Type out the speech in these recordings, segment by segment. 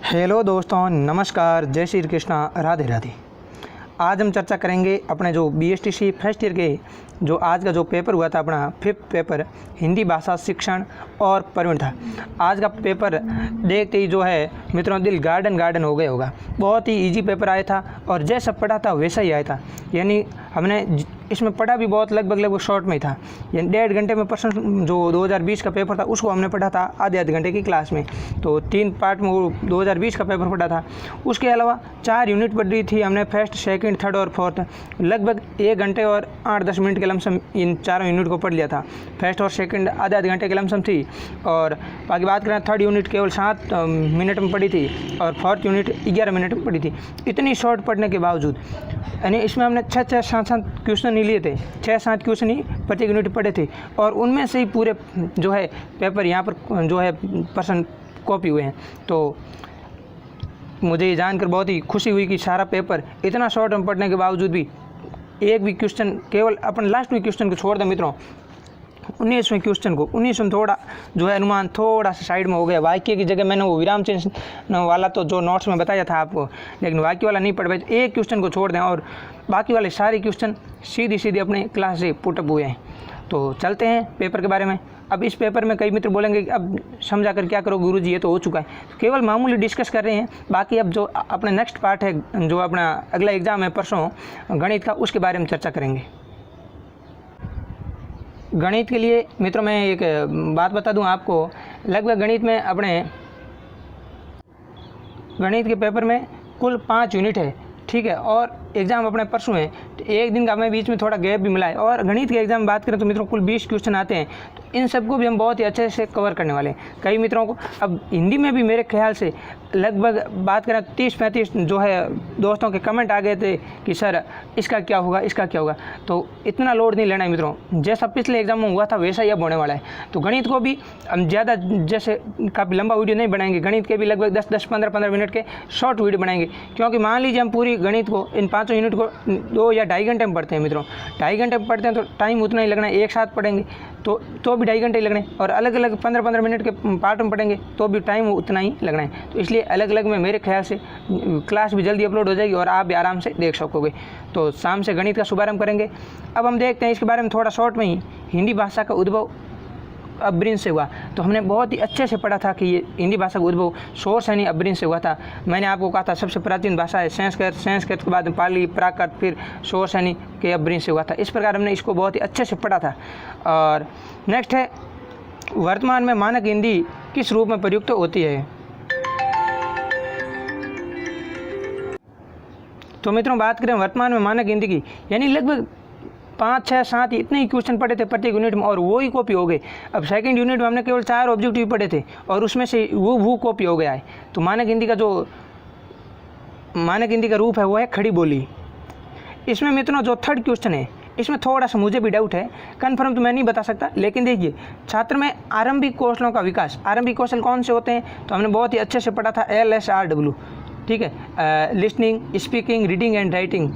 Hello दोस्तों, नमस्कार, जय श्री कृष्णा, राधे राधे। आज हम चर्चा करेंगे अपने जो बीएसटीसी फर्स्ट ईयर के जो आज का जो पेपर हुआ था, अपना 5th पेपर हिंदी भाषा शिक्षण और परिवहन था। आज का पेपर देखते ही जो है मित्रों दिल गार्डन हो गया होगा। बहुत ही इजी पेपर आया था और जैसा पढ़ा था वैसा ही आया था। यानी हमने इसमें पढ़ा भी बहुत लगभग शॉर्ट में ही था। यानी 1.5 घंटे में पर्सन जो 2020 का पेपर था उसको हमने पढ़ा था आधे घंटे की क्लास में। तो 3 पार्ट में वो 2020 का पेपर पढ़ा था। उसके अलावा 4 यूनिट पढ़ी थी हमने, फर्स्ट, सेकंड, थर्ड और फोर्थ। लगभग 1 घंटे और 8-10 मिनट के लमसम इन चारों यूनिट को पढ़ लिया था। फर्स्ट और सेकंड आधे घंटे के लमसम थी और बाकी बात करें थर्ड यूनिट केवल 7 मिनट में पढ़ी थी और फोर्थ यूनिट 11 मिनट में पढ़ी थी। इतनी शॉर्ट पढ़ने के बावजूद यानी इसमें हमने 6-7 क्वेश्चन नहीं लिए थे, 6-7 क्वेश्चन ही प्रत्येक यूनिट पढ़े थे और उनमें से ही पूरे जो है पेपर यहाँ पर जो है पर्सन कॉपी हुए हैं। तो मुझे ये जानकर बहुत ही खुशी हुई कि सारा पेपर इतना शॉर्ट में पढ़ने के बावजूद भी एक भी क्वेश्चन, केवल अपन लास्ट में क्वेश्चन को छोड़ दें मित्रों, 19वें क्वेश्चन को 19 में थोड़ा जो है अनुमान थोड़ा सा साइड में हो गया। वाक्य की जगह मैंने वो विराम चिन्ह वाला तो जो नोट्स में बताया था आपको, लेकिन वाक्य वाला नहीं पढ़ पाए। एक क्वेश्चन को छोड़ दें और बाकी वाले सारे क्वेश्चन सीधी अपने क्लास से पुटअप हुए हैं। तो चलते हैं पेपर के बारे में। अब इस पेपर में कई मित्र बोलेंगे कि अब समझा कर क्या करो गुरुजी, ये तो हो चुका है। तो केवल मामूली डिस्कस कर रहे हैं। बाकी अब जो अपना नेक्स्ट पार्ट है, जो अपना अगला एग्ज़ाम है परसों गणित का, उसके बारे में चर्चा करेंगे। गणित के लिए मित्रों मैं एक बात बता दूं आपको, लगभग गणित में अपने गणित के पेपर में कुल 5 यूनिट है, ठीक है, और एग्ज़ाम अपने परसों है। तो एक दिन का हमें बीच में थोड़ा गैप भी मिला है। और गणित के एग्ज़ाम बात करें तो मित्रों कुल 20 क्वेश्चन आते हैं। तो इन सबको भी हम बहुत ही अच्छे से कवर करने वाले हैं। कई मित्रों को अब हिंदी में भी मेरे ख्याल से लगभग बात करें 30-35 जो है दोस्तों के कमेंट आ गए थे कि सर इसका क्या होगा, इसका क्या होगा। तो इतना लोड नहीं लेना है मित्रों, जैसा पिछले एग्जाम में हुआ था वैसा ही अब होने वाला है। तो गणित को भी हम ज़्यादा जैसे काफ़ी लंबा वीडियो नहीं बनाएंगे, गणित के भी लगभग 10-10, 15-15 मिनट के शॉर्ट वीडियो बनाएंगे। क्योंकि मान लीजिए हम पूरी गणित को इन 5 यूनिट को 2 या 2.5 घंटे में पढ़ते हैं मित्रों, 2.5 घंटे में पढ़ते हैं तो टाइम उतना ही लगना है। एक साथ पढ़ेंगे तो भी 2.5 घंटे ही लगने, और अलग अलग 15-15 मिनट के पार्ट में पढ़ेंगे तो भी टाइम उतना ही लगना है। तो इसलिए अलग अलग में मेरे ख्याल से क्लास भी जल्दी अपलोड हो जाएगी और आप भी आराम से देख सकोगे। तो शाम से गणित का शुभारंभ करेंगे। अब हम देखते हैं इसके बारे में थोड़ा शॉर्ट में ही। हिंदी भाषा का उद्भव अब्रिन से हुआ। तो हमने बहुत ही अच्छे से पढ़ा था कि ये हिंदी भाषा का उद्भव शौरसेनी अब्रिन से हुआ था। मैंने आपको कहा था सबसे प्राचीन भाषा है संस्कृत के बाद पाली, प्राकृत, फिर शौरसेनी के अब्रिन से हुआ था। इस प्रकार हमने इसको बहुत ही अच्छे से पढ़ा था। और नेक्स्ट है वर्तमान में मानक हिंदी किस रूप में प्रयुक्त होती है। तो मित्रों बात करें वर्तमान में मानक हिंदी की, यानी लगभग 5-6-7 इतने ही क्वेश्चन पढ़े थे प्रत्येक यूनिट में और वो ही कॉपी हो गए। अब सेकंड यूनिट में हमने केवल 4 ऑब्जेक्टिव पढ़े थे और उसमें से वो कॉपी हो गया है। तो मानक हिंदी का रूप है वो है खड़ी बोली। इसमें मित्रों जो थर्ड क्वेश्चन है इसमें थोड़ा सा मुझे भी डाउट है, कन्फर्म तो मैं नहीं बता सकता, लेकिन देखिए छात्र में आरंभिक कौशलों का विकास। आरंभिक कौशल कौन से होते हैं तो हमने बहुत ही अच्छे से पढ़ा था LSRW, ठीक है, listening, speaking, reading and writing,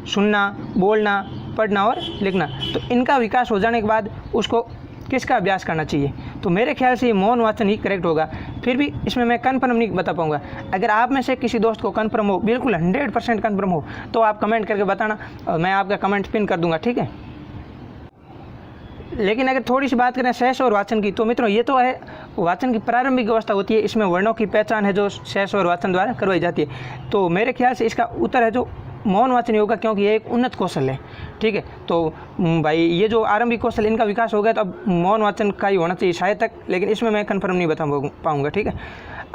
सुनना, बोलना, पढ़ना और लिखना। तो इनका विकास हो जाने के बाद उसको किसका अभ्यास करना चाहिए। तो मेरे ख्याल से ये मौन वाचन ही करेक्ट होगा। फिर भी इसमें मैं कन्फर्म नहीं बता पाऊंगा। अगर आप में से किसी दोस्त को कन्फर्म हो, बिल्कुल 100% कन्फर्म हो, तो आप कमेंट करके बताना और मैं आपका कमेंट पिन कर दूंगा, ठीक है। लेकिन अगर थोड़ी सी बात करें सहस और वाचन की, तो मित्रों ये तो है वाचन की प्रारंभिक अवस्था होती है। इसमें वर्णों की पहचान है जो सहस और वाचन द्वारा करवाई जाती है। तो मेरे ख्याल से इसका उत्तर है जो मौन वाचन होगा, क्योंकि ये एक उन्नत कौशल है, ठीक है। तो भाई ये जो आरंभिक कौशल इनका विकास हो गया तो अब मौन वाचन का ही होना चाहिए शायद तक, लेकिन इसमें मैं कंफर्म नहीं बता पाऊंगा, ठीक है।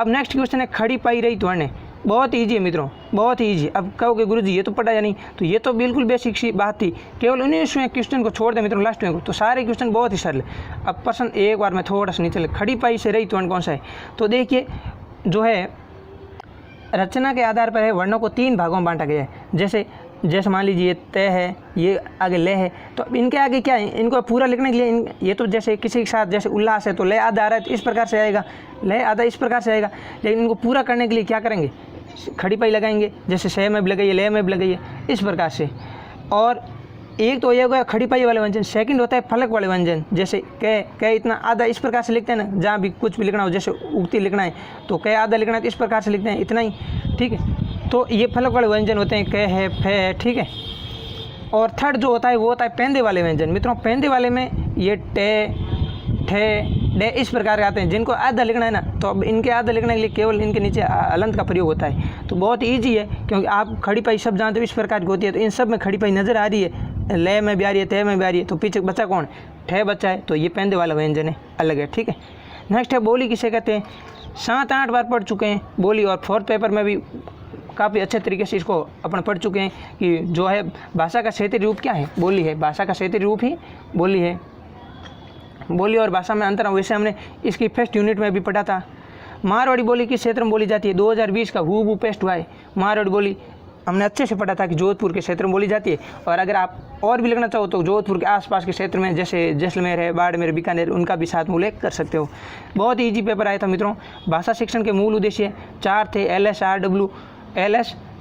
अब नेक्स्ट क्वेश्चन है खड़ी पाई रही ध्वनि। बहुत ईजी है मित्रों, बहुत ही ईजी। अब कहोगे गुरुजी ये तो पढ़ा या नहीं, तो ये तो बिल्कुल बेसिक सी बात थी। केवल 19वें क्वेश्चन को छोड़ दें मित्रों, लास्ट में को, तो सारे क्वेश्चन बहुत ही सरल है। अब पर्सन एक बार में थोड़ा सा नीचे खड़ी पाई से रही ध्वनि कौन सा है। तो देखिए जो है रचना के आधार पर है, वर्णों को 3 भागों में बांटा गया है। जैसे मान लीजिए ये तय है, ये आगे ले है, तो इनके आगे क्या है, इनको पूरा लिखने के लिए ये तो जैसे किसी के साथ जैसे उल्लास है तो ले आधा आ रहा है तो इस प्रकार से आएगा, ले आधा इस प्रकार से आएगा। लेकिन इनको पूरा करने के लिए क्या करेंगे, खड़ी पाई लगाएंगे, जैसे शय में भी लगाइए, ले में भी लगाइए, इस प्रकार से। और एक तो ये हो गया खड़ी पाई वाले व्यंजन, सेकंड होता है फलक वाले व्यंजन, जैसे क इतना आधा इस प्रकार से लिखते हैं ना, जहाँ भी कुछ भी लिखना हो, जैसे उक्ति लिखना है तो क आधा लिखना है तो इस प्रकार से लिखते हैं, इतना ही, ठीक है। तो ये फलक वाले व्यंजन होते हैं, क है, फ है, ठीक है। और थर्ड जो होता है वो होता है पेंदे वाले व्यंजन। मित्रों पेंदे वाले में ये टे, ठे, डे इस प्रकार के आते हैं, जिनको आधा लिखना है ना, तो अब इनके आधा लिखने के लिए केवल इनके नीचे अलंत का प्रयोग होता है। तो बहुत ईजी है, क्योंकि आप खड़ी पाई शब्द जानते हो इस प्रकार की होती है, तो इन सब में खड़ी पाई नजर आ रही है, ले में भी आ रही है, ते में भी आ रही है, तो पीछे बच्चा कौन, ठे बच्चा है, तो ये पेंदे वाला व्यंजन है, अलग है, ठीक है। नेक्स्ट है बोली, किसे कहते हैं। 7-8 बार पढ़ चुके हैं बोली, और 4th पेपर में भी काफ़ी अच्छे तरीके से इसको अपन पढ़ चुके हैं कि जो है भाषा का क्षेत्रीय रूप क्या है, बोली है। भाषा का क्षेत्रीय रूप ही बोली है। बोली और भाषा में अंतर, वैसे हमने इसकी फर्स्ट यूनिट में भी पढ़ा था। मारवाड़ी बोली किस क्षेत्र में बोली जाती है, 2020 का हूबहू पेस्ट हुआ है। मारवाड़ी बोली हमने अच्छे से पढ़ा था कि जोधपुर के क्षेत्र में बोली जाती है, और अगर आप और भी लिखना चाहो तो जोधपुर के आसपास के क्षेत्र में, जैसे जैसलमेर है, बाड़मेर, बीकानेर, उनका भी साथ में उल्लेख कर सकते हो। बहुत ही ईजी पेपर आया था मित्रों। भाषा शिक्षण के मूल उद्देश्य 4 थे, LS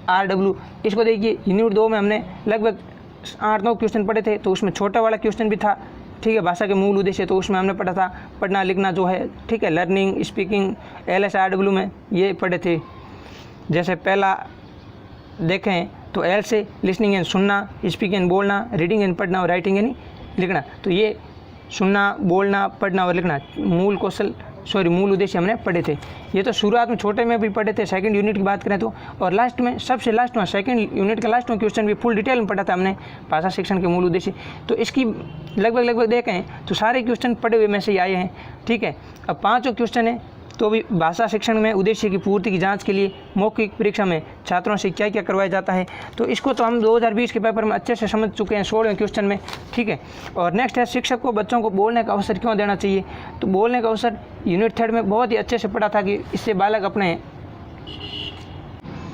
RW। इसको देखिए, यूनिट 2 में हमने लगभग 8-9 क्वेश्चन पढ़े थे, तो उसमें छोटा वाला क्वेश्चन भी था, ठीक है, भाषा के मूल उद्देश्य, तो उसमें हमने पढ़ा था पढ़ना लिखना जो है, ठीक है, लर्निंग, स्पीकिंग, LS RW में ये पढ़े थे। जैसे पहला देखें तो L से लिसनिंग एंड सुनना, स्पीकिंग एंड बोलना, रीडिंग एंड पढ़ना, और राइटिंग यानी लिखना। तो ये सुनना, बोलना, पढ़ना और लिखना मूल उद्देश्य हमने पढ़े थे। ये तो शुरुआत में छोटे में भी पढ़े थे, सेकंड यूनिट की बात करें तो, और लास्ट में, सबसे लास्ट में, सेकंड यूनिट का लास्ट में क्वेश्चन भी फुल डिटेल में पढ़ा था हमने, भाषा शिक्षण के मूल उद्देश्य। तो इसकी लगभग देखें तो सारे क्वेश्चन पढ़े हुए में से ही आए हैं, ठीक है। अब 5 क्वेश्चन है, तो भी भाषा शिक्षण में उद्देश्य की पूर्ति की जांच के लिए मौखिक परीक्षा में छात्रों से क्या क्या करवाया जाता है, तो इसको तो हम 2020 के पेपर में अच्छे से समझ चुके हैं 16वें क्वेश्चन में, ठीक है। और नेक्स्ट है शिक्षक को बच्चों को बोलने का अवसर क्यों देना चाहिए। तो बोलने का अवसर यूनिट 3 में बहुत ही अच्छे से पढ़ा था कि इससे बालक अपने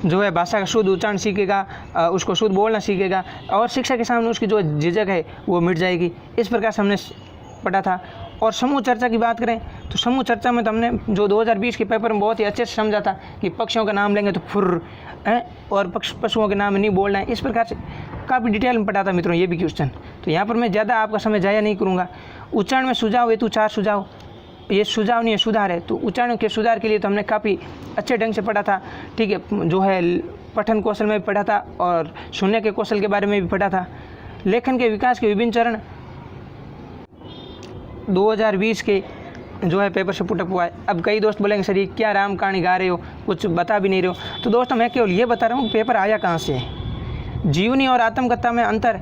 जो है भाषा का शुद्ध उच्चारण सीखेगा, उसको शुद्ध बोलना सीखेगा, और शिक्षक के सामने उसकी जो झिझक है वो मिट जाएगी। इस प्रकार से हमने पढ़ा था। और समूह चर्चा की बात करें तो समूह चर्चा में तो हमने जो 2020 के पेपर में बहुत ही अच्छे से समझा था कि पक्षियों का नाम लेंगे तो फुर्र है, और पशुओं के नाम नहीं बोलना है। इस प्रकार से काफ़ी डिटेल में पढ़ा था मित्रों ये भी क्वेश्चन। तो यहाँ पर मैं ज़्यादा आपका समय जाया नहीं करूँगा। उच्चारण में सुझाव हेतु 4 सुझाव, ये सुझाव नहीं है, सुधार है। तो उच्चारण के सुधार के लिए तो हमने काफ़ी अच्छे ढंग से पढ़ा था, ठीक है। जो है पठन कौशल में भी पढ़ा था, और सुनने के कौशल के बारे में भी पढ़ा था। लेखन के विकास के विभिन्न चरण 2020 के जो है पेपर से पुटअप हुआ है। अब कई दोस्त बोलेंगे सर ये क्या राम कहानी गा रहे हो, कुछ बता भी नहीं रहे हो। तो दोस्तों मैं केवल ये बता रहा हूँ पेपर आया कहाँ से है। जीवनी और आत्मकथा में अंतर,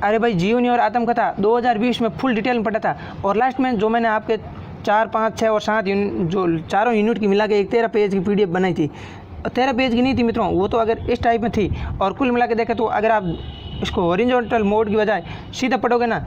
अरे भाई जीवनी और आत्मकथा 2020 में फुल डिटेल में पढ़ा था, और लास्ट में जो मैंने आपके 4, 5, 6 और 7 जो चारों यूनिट की मिला के एक 13 पेज की PDF बनाई थी। 13 पेज की नहीं थी मित्रों, वो तो अगर इस टाइप में थी, और कुल मिला के देखें तो अगर आप इसको हॉरिजॉन्टल मोड की बजाय सीधा पढ़ोगे ना,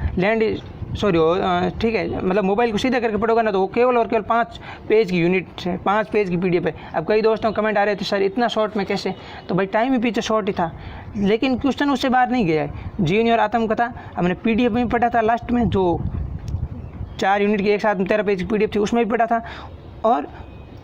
ठीक है, मतलब मोबाइल को सीधा करके पढ़ोगे ना, तो वो केवल और केवल 5 पेज की यूनिट है, 5 पेज की PDF है। अब कई दोस्तों कमेंट आ रहे थे सर इतना शॉर्ट में कैसे, तो भाई टाइम ही पीछे शॉर्ट ही था, लेकिन क्वेश्चन उससे बाहर नहीं गया है। जीवनी और आत्मकथा हमने PDF में पढ़ा था, लास्ट में जो 4 यूनिट की एक साथ 13 पेज की PDF थी उसमें भी पढ़ा था, और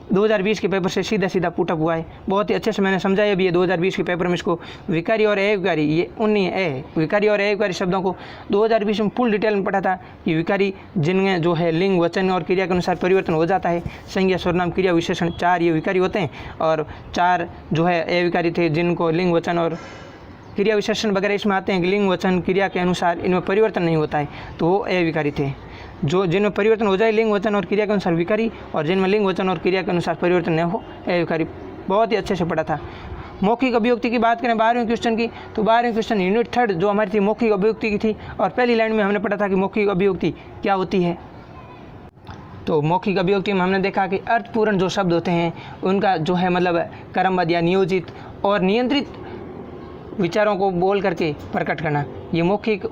2020 के पेपर से सीधा पुटअप हुआ है। बहुत ही अच्छे से मैंने समझाया भी है 2020 के पेपर में इसको। विकारी और अविकारी, ये उन्हीं है, विकारी और अविकारी शब्दों को 2020 में फुल डिटेल में पढ़ा था कि विकारी जिनमें जो है लिंग, वचन और क्रिया के अनुसार परिवर्तन हो जाता है। संज्ञा, सर्वनाम, क्रिया, विशेषण 4 ये विकारी होते हैं, और 4 जो है अविकारी थे जिनको लिंग, वचन और क्रिया विशेषण वगैरह इसमें आते हैं कि लिंग, वचन, क्रिया के अनुसार इनमें परिवर्तन नहीं होता है, तो वो अविकारी थे। जो जिनमें परिवर्तन हो जाए लिंग, वचन और क्रिया के अनुसार विकारी, और जिनमें लिंग, वचन और क्रिया के अनुसार परिवर्तन न हो अविकारी। बहुत ही अच्छे से पढ़ा था। मौखिक अभिव्यक्ति की बात करें 12वें क्वेश्चन की, तो 12वें क्वेश्चन यूनिट 3 जो हमारी थी मौखिक अभिव्यक्ति की थी, और पहली लाइन में हमने पढ़ा था कि मौखिक अभिव्यक्ति क्या होती है। तो मौखिक अभिव्यक्ति में हमने देखा कि अर्थपूर्ण जो शब्द होते हैं उनका जो है मतलब क्रमबद्ध या नियोजित और नियंत्रित विचारों को बोल करके प्रकट करना, ये मौखिक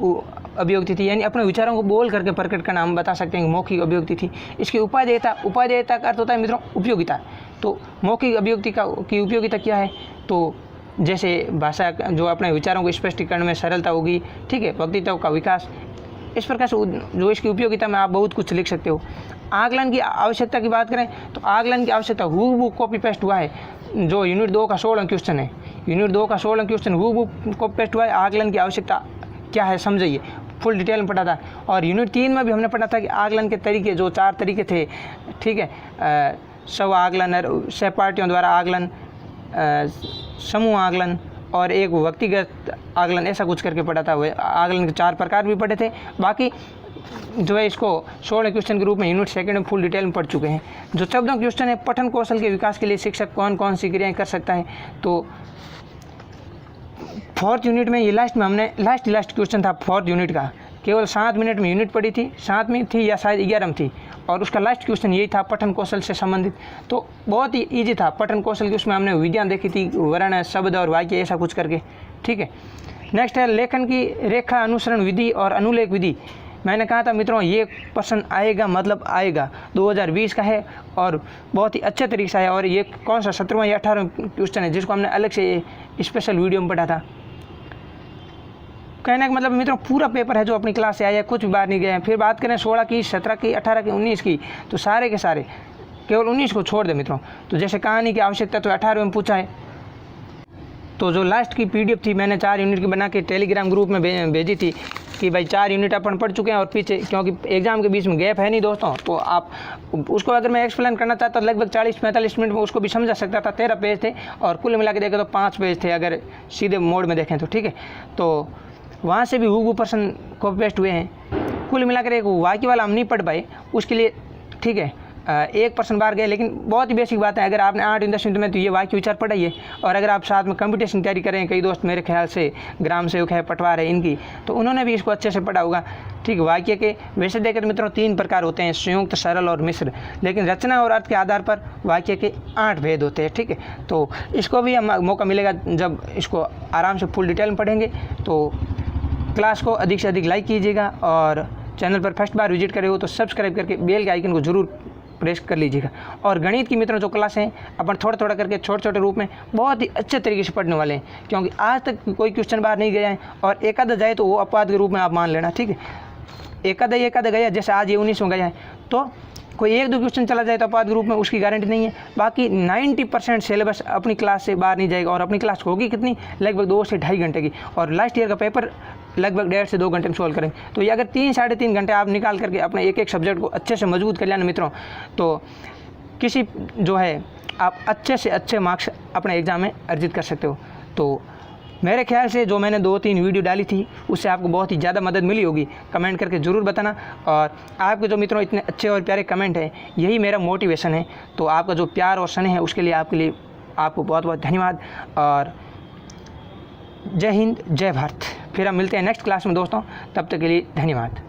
अभिव्यक्ति थी। यानी अपने विचारों को बोल करके प्रकट करना हम बता सकते हैं कि मौखिक अभिव्यक्ति थी। इसकी उपादेयता का अर्थ होता है मित्रों उपयोगिता। तो मौखिक अभिव्यक्ति की उपयोगिता क्या है, तो जैसे भाषा जो अपने विचारों को स्पष्टीकरण में सरलता होगी, ठीक है, वक्तृत्व का विकास, इस प्रकार से जो इसकी उपयोगिता में आप बहुत कुछ लिख सकते हो। आकलन की आवश्यकता की बात करें तो आकलन की आवश्यकता हूबहू कॉपी पेस्ट हुआ है, जो यूनिट 2 का 16वां क्वेश्चन है। यूनिट 2 का 16वां क्वेश्चन हूबहू कॉपी पेस्ट हुआ है। आकलन की आवश्यकता क्या है समझिए, फुल डिटेल में पढ़ा था। और यूनिट 3 में भी हमने पढ़ा था कि आकलन के तरीके, जो 4 तरीके थे, ठीक है, स्व आकलन, सहपाठियों द्वारा आकलन, समूह आकलन और एक व्यक्तिगत आकलन, ऐसा कुछ करके पढ़ा था। वह आकलन के 4 प्रकार भी पढ़े थे। बाकी जो है इसको 16 क्वेश्चन के रूप में यूनिट 2 में फुल डिटेल में पढ़ चुके हैं। जो 14 क्वेश्चन है, पठन कौशल के विकास के लिए शिक्षक कौन कौन सी क्रियाएं कर सकता है, तो 4th यूनिट में ये लास्ट में हमने लास्ट क्वेश्चन था 4th यूनिट का, केवल 7 मिनट में यूनिट पढ़ी थी, 7 में थी या शायद 11 में थी, और उसका लास्ट क्वेश्चन यही था पठन कौशल से संबंधित। तो बहुत ही ईजी था पठन कौशल की, उसमें हमने विधियाँ देखी थी, वर्ण, शब्द और वाक्य, ऐसा कुछ करके, ठीक है। नेक्स्ट है लेखन की रेखा अनुसरण विधि और अनुलेख विधि। मैंने कहा था मित्रों ये प्रश्न आएगा, मतलब आएगा, 2020 का है और बहुत ही अच्छे तरीके से है। और ये कौन सा 17वां या 18वां क्वेश्चन है जिसको हमने अलग से स्पेशल वीडियो में पढ़ा था। कहने का मतलब मित्रों पूरा पेपर है जो अपनी क्लास से आया है, कुछ भी बाहर नहीं गए हैं। फिर बात करें 16 की, 17 की, 18 की, 19 की, तो सारे के सारे, केवल 19 को छोड़ दे मित्रों। तो जैसे कहानी की आवश्यकता तो 18वें में पूछा है। तो जो लास्ट की PDF थी मैंने 4 यूनिट की बना के टेलीग्राम ग्रुप में भेजी थी कि भाई 4 यूनिट अपन पढ़ चुके हैं और पीछे, क्योंकि एग्जाम के बीच में गैप है नहीं दोस्तों, तो आप उसको अगर मैं एक्सप्लेन करना चाहता तो लगभग 40-45 मिनट में उसको भी समझा सकता था। 13 पेज थे और कुल मिला के देखें तो 5 पेज थे अगर सीधे मोड में देखें तो, ठीक है। तो वहाँ से भी हूबहू प्रश्न कॉपी पेस्ट हुए हैं। कुल मिलाकर एक वाक्य वाला हम नहीं पढ़ पाए, उसके लिए ठीक है 1 प्रश्न बाहर गए, लेकिन बहुत ही बेसिक बात है। अगर आपने 8 10 मिनट में तो ये वाक्य विचार पढ़ाइए, और अगर आप साथ में कंपटीशन तैयारी करें, कई दोस्त मेरे ख्याल से ग्राम सेवक है, पटवार है इनकी, तो उन्होंने भी इसको अच्छे से पढ़ा होगा, ठीक। वाक्य के वैसे देखकर मित्रों 3 प्रकार होते हैं, संयुक्त, सरल और मिश्र, लेकिन रचना और अर्थ के आधार पर वाक्य के 8 भेद होते हैं, ठीक है। तो इसको भी हम मौका मिलेगा जब इसको आराम से फुल डिटेल में पढ़ेंगे। तो क्लास को अधिक से अधिक लाइक कीजिएगा, और चैनल पर फर्स्ट बार विजिट करे हो तो सब्सक्राइब करके बेल के आइकन को जरूर प्रेस कर लीजिएगा। और गणित की मित्रों जो क्लास हैं अपन थोड़ा थोड़ा करके छोटे छोटे रूप में बहुत ही अच्छे तरीके से पढ़ने वाले हैं, क्योंकि आज तक कोई क्वेश्चन बाहर नहीं गया है, और एक आधा जाए तो वो अपवाद के रूप में आप मान लेना, ठीक है। एक आधा गया, जैसे आज ये 19 में गया है, तो कोई 1-2 क्वेश्चन चला जाए तो अपवाद के रूप में उसकी गारंटी नहीं है। बाकी 90% सिलेबस अपनी क्लास से बाहर नहीं जाएगा, और अपनी क्लास होगी कितनी, लगभग 2 से ढाई घंटे की, और लास्ट ईयर का पेपर लगभग 1.5 से 2 घंटे में सॉल्व करेंगे। तो ये अगर 3-3.5 घंटे आप निकाल करके अपने एक सब्जेक्ट को अच्छे से मजबूत कर लेना मित्रों, तो किसी जो है आप अच्छे से अच्छे मार्क्स अपने एग्ज़ाम में अर्जित कर सकते हो। तो मेरे ख्याल से जो मैंने 2-3 वीडियो डाली थी उससे आपको बहुत ही ज़्यादा मदद मिली होगी, कमेंट करके ज़रूर बताना। और आपके जो मित्रों इतने अच्छे और प्यारे कमेंट हैं, यही मेरा मोटिवेशन है। तो आपका जो प्यार और स्नेह है उसके लिए आपको बहुत बहुत धन्यवाद, और जय हिंद, जय भारत। फिर हम मिलते हैं नेक्स्ट क्लास में दोस्तों, तब तक के लिए धन्यवाद।